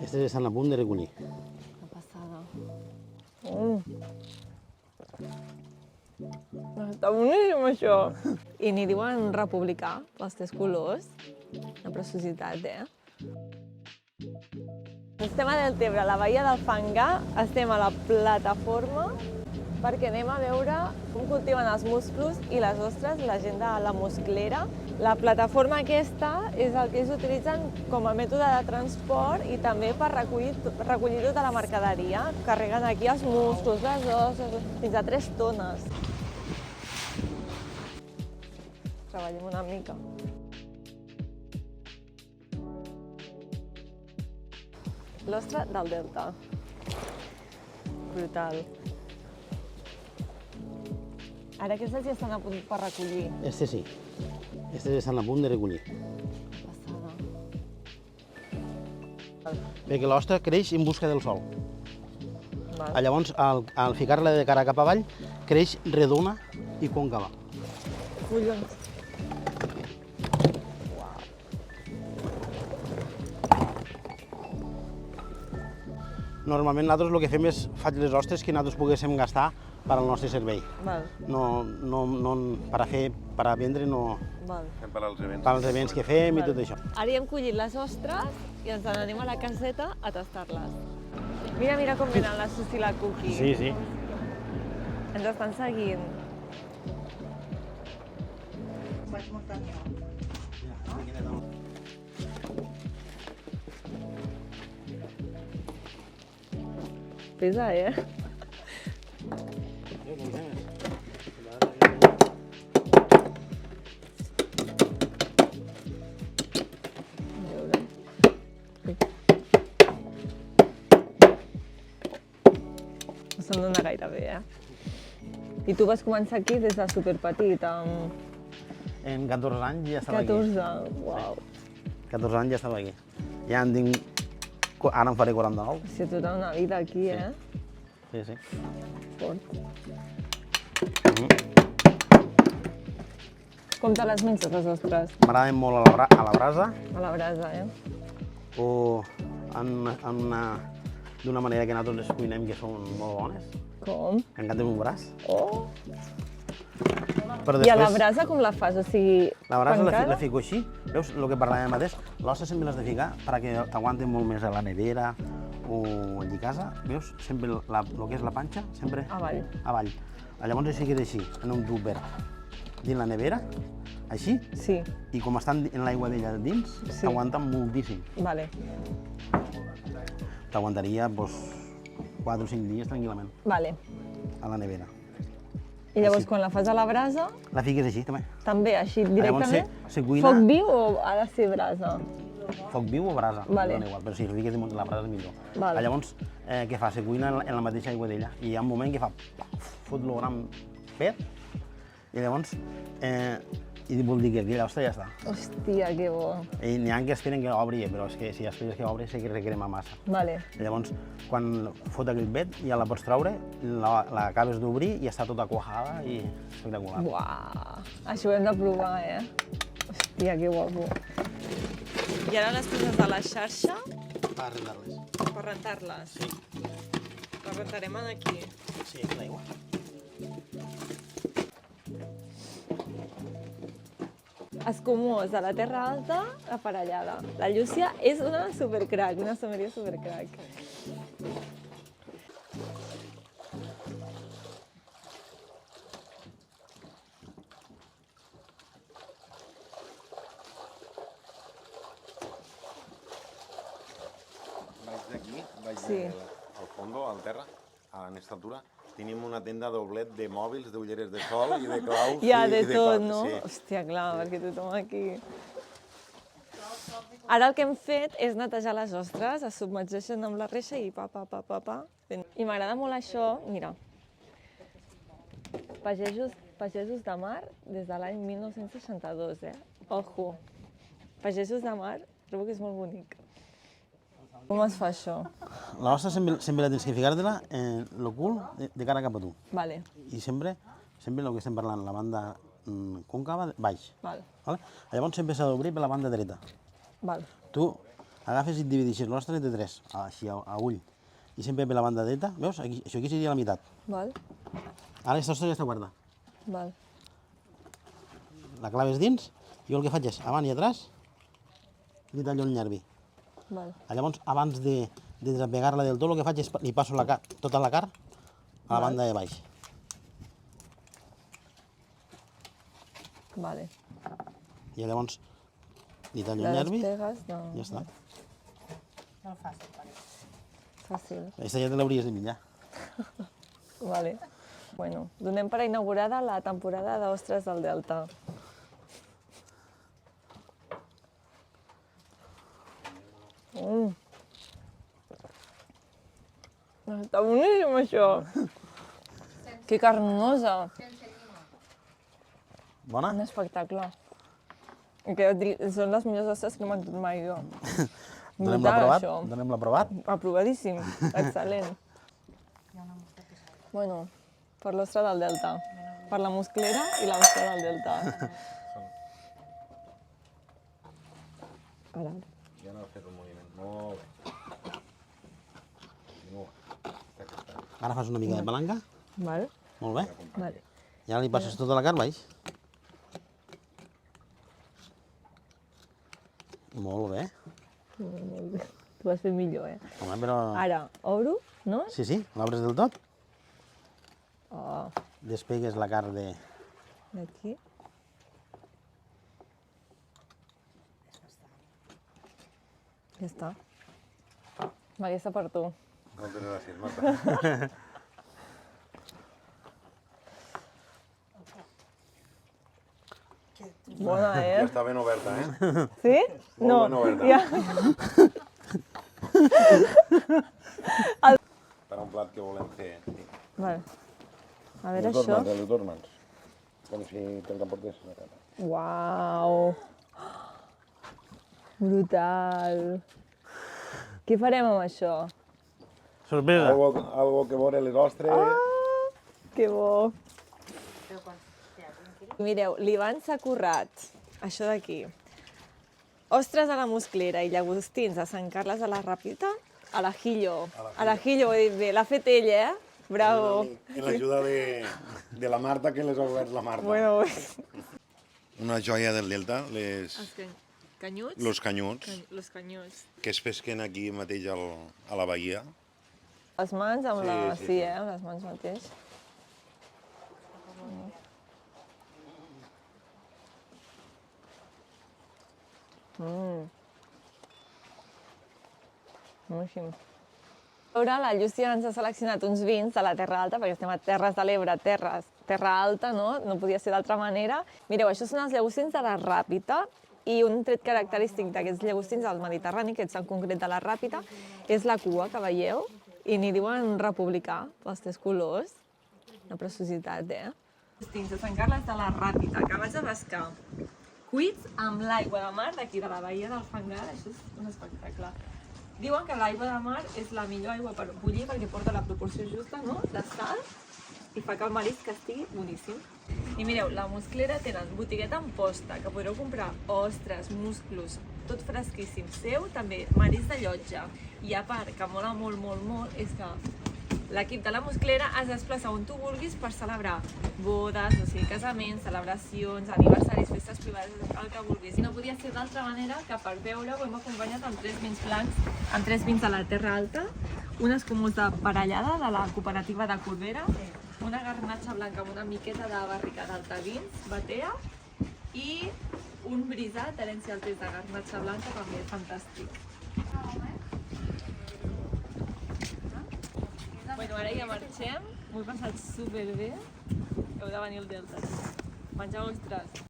Aquestes estan a punt de recollir. Que passada. Està boníssim, això. I n'hi diuen republicà, pels teus colors. Una preciositat, Estem a Deltebre, a la Baia del Fangar, estem a la plataforma perquè anem a veure com cultiven els musclos i les ostres la gent de la musclera. La plataforma aquesta és el que ells utilitzen com a mètode de transport i també per recollir tota la mercaderia. Carreguen aquí els musclos, les ostres, fins a 3 tones. Treballem una mica. L'ostra del Delta. Brutal. Ara aquestes ja estan a punt per recollir. Este sí. Aquestes estan a punt de recollir. Passada. Perquè l'ostra creix en busca del sol. Val. Llavors, al ficar-la de cara cap avall, creix redona i còncava. Collons. Normalment nosaltres el que fem és faig les ostres que nosaltres poguéssim gastar per al nostre servei. Val. No per a vendre, no. Val. Per als events. Per als events que fem i tot això. Ara ja hem collit les ostres i ens n'anem a la caseta a tastar-les. Mira com venen la Susi i la Cookie. Sí. Ens estan seguint. Vaig muntant jo. Pesa, No se'm dona gaire bé, I tu vas començar aquí des de superpetit, amb En 14 anys ja estava aquí. 14, uau. 14 anys ja estava aquí. Ja en tinc... Ara en faré 49. Ha sigut tota una vida aquí, Sí. Fort. Com te les menges, les ostres? M'agraden molt a la brasa A la brasa, o d'una manera que nosaltres les cuinem que són molt bones. Com? M'encanta un braç. Oh! Però I a la després, brasa com la fas? O sigui, la brasa tancada? la fico així. Veus el que parlàvem mateix? L'ostra sempre l'has de ficar perquè t'aguanten molt més a la nevera o allí a casa. Veus? Sempre el que és la panxa, sempre Avall. avall. Llavors es fiques així, en un tub verd. Dins la nevera, així, Sí, i com estan en l'aigua d'ella dins, Sí. t'aguanten moltíssim. vale. T'aguantaria 4 o 5 dies tranquil·lament Vale. a la nevera. I llavors Així. quan la fas a la brasa, La fiques així, també. també així Llavors directament? se cuina Foc viu o ha de ser brasa? foc viu o brasa, Vale. dona igual, però si la fiques damunt de la brasa és millor. Vale. Llavors, què fa? Se cuina en la mateixa aigua d'ella i hi ha un moment que fa fot el gran pet i llavors i vol dir que aquella ostra ja està. Hòstia, que bo. I n'hi ha que esperen que obri, però és que si esperes que obri sé que recrema massa. Vale. Llavors, quan fot aquell vet, ja la pots treure, l'acabes d'obrir i està tota quajada i espectacular. Buah, això ho hem de provar, Hòstia, que guapo. I ara les poses a la xarxa Per rentar-les. per rentar-les. Sí. Les rentarem aquí. Sí, l'aigua. Escumós, de la Terra Alta, aparellada. La Llúcia és una supercrac, una sommelier supercrac. Baix d'aquí, Sí. al fondo, al terra, a aquesta altura, tenim una tenda doblet de mòbils, d'ulleres de sol i de claus. Hi ha i de tot, coses, no? Sí. Hòstia, clar, perquè tothom aquí... Ara el que hem fet és netejar les ostres, es submergeixen amb la reixa i pa. I m'agrada molt això, mira. Pagesos de mar des de l'any 1962, Ojo. Pagesos de mar, trobo que és molt bonic. Com es fa això? L'ostra sempre la tens que ficar-te-la en el cul de cara cap a tu. Vale, I sempre el que estem parlant, la banda còncava, baix. val, Vale? Llavors sempre s'ha d'obrir per la banda dreta. val. Tu Agafes i et dividixes l'ostra entre 3, així, a ull. I sempre per la banda dreta, veus? Aquí, això aquí seria la meitat. Val, Ara aquesta ostra ja està guarda. val. La claves dins, jo el que faig és, avant i atrás, li tallo el nervi. Val. Llavors, abans de desapegar-la del tot, el que faig és li passo tota la carn a la banda de baix. Vale. I llavors li tallo La el nervi, despegues de... ja està. Molt fàcil, parece. Fàcil. Aquesta ja te l'hauries de menjar. Vale. Bueno, donem per inaugurada la temporada d'ostres del Delta. Està boníssim, això. Que carnosa. Bona? Un espectacle. I que són les millors ostres que m'han tot mai jo. Donem-la Brutal, provat? això. Donem-la provat? Aprovadíssim. Excel·lent. Bueno, per l'ostra del Delta. Per la musclera i l'ostra del Delta. Ara. Ja no ha fet un moviment. Molt bé. Continua. Ara fas una mica de palanca, Val? molt bé. Vale. I ara li passes tota la carn baix. Molt bé. Molt bé. Tu ho has fet millor, eh? Home, però... Ara, obro, no? Sí, sí, l'obres del tot. Oh, Despegues la carn de... d'aquí. Ja està. Va, aquesta per tu. Moltes gràcies, Marta. Bona, Ja eh? està ben oberta, eh? Sí? Molt ben oberta. Ja. Per un plat que volem fer. Vale. A veure Les dues això. mans, les dues mans. Com si te'l emportés a la cara. Uau! Brutal! Què farem amb això? Sorpresa. Algo que veure les ostres. Que bo! Mireu, l'Ivan s'ha currat això d'aquí. Ostres a la musclera i llagostins a Sant Carles de la Ràpita, a l'ajillo. A l'ajillo, ho he dit bé. L'ha fet ell, eh? Bravo. En l'ajuda de la Marta, que les ha obert la Marta. Bueno, Una joia del Delta, canyuts? los canyuts, Los canyuts. que es pesquen aquí mateix a la bahia. Les mans amb Sí, la... sí, Sí, sí. amb les mans mateix. Boníssim. A veure, la Llúcia ens ha seleccionat uns vins de la Terra Alta, perquè estem a Terres de l'Ebre, Terra Alta, no? No podia ser d'altra manera. Mireu, això són els llagostins de la Ràpita, i un tret característic d'aquests llagostins del Mediterrani, aquests en concret de la Ràpita, és la cua, que veieu, i n'hi diuen republicà, pels tres colors. Una preciositat, eh? Llagostins de Sant Carles de la Ràpita, acabats de pescar. Cuits amb l'aigua de mar d'aquí, de la bahia del Fangar, això és un espectacle. Diuen que l'aigua de mar és la millor aigua per bullir perquè porta la proporció justa, no?, de sal i fa que el marisc estigui boníssim. I mireu, la musclera tenen botigueta en posta, que podreu comprar ostres, musclos, tot fresquíssim seu, també marisc de llotja. I a part, que mola molt, molt, molt, és que l'equip de la musclera es desplaça on tu vulguis per celebrar bodes, o sigui, casaments, celebracions, aniversaris, festes privades, el que vulguis. I no podia ser d'altra manera que per beure ho hem acompanyat amb 3 vins blancs, amb 3 vins de la Terra Alta, un escumós de Parellada, de la cooperativa de Corbera, una garnatxa blanca amb una miqueta de barrica d'Altavins, Batea, i un brisat d'herència altes de garnatxa blanca, també fantàstic. Bueno, ara ja marxem, m'ho he passat superbé. Heu de venir al Delta. Menjar ostres.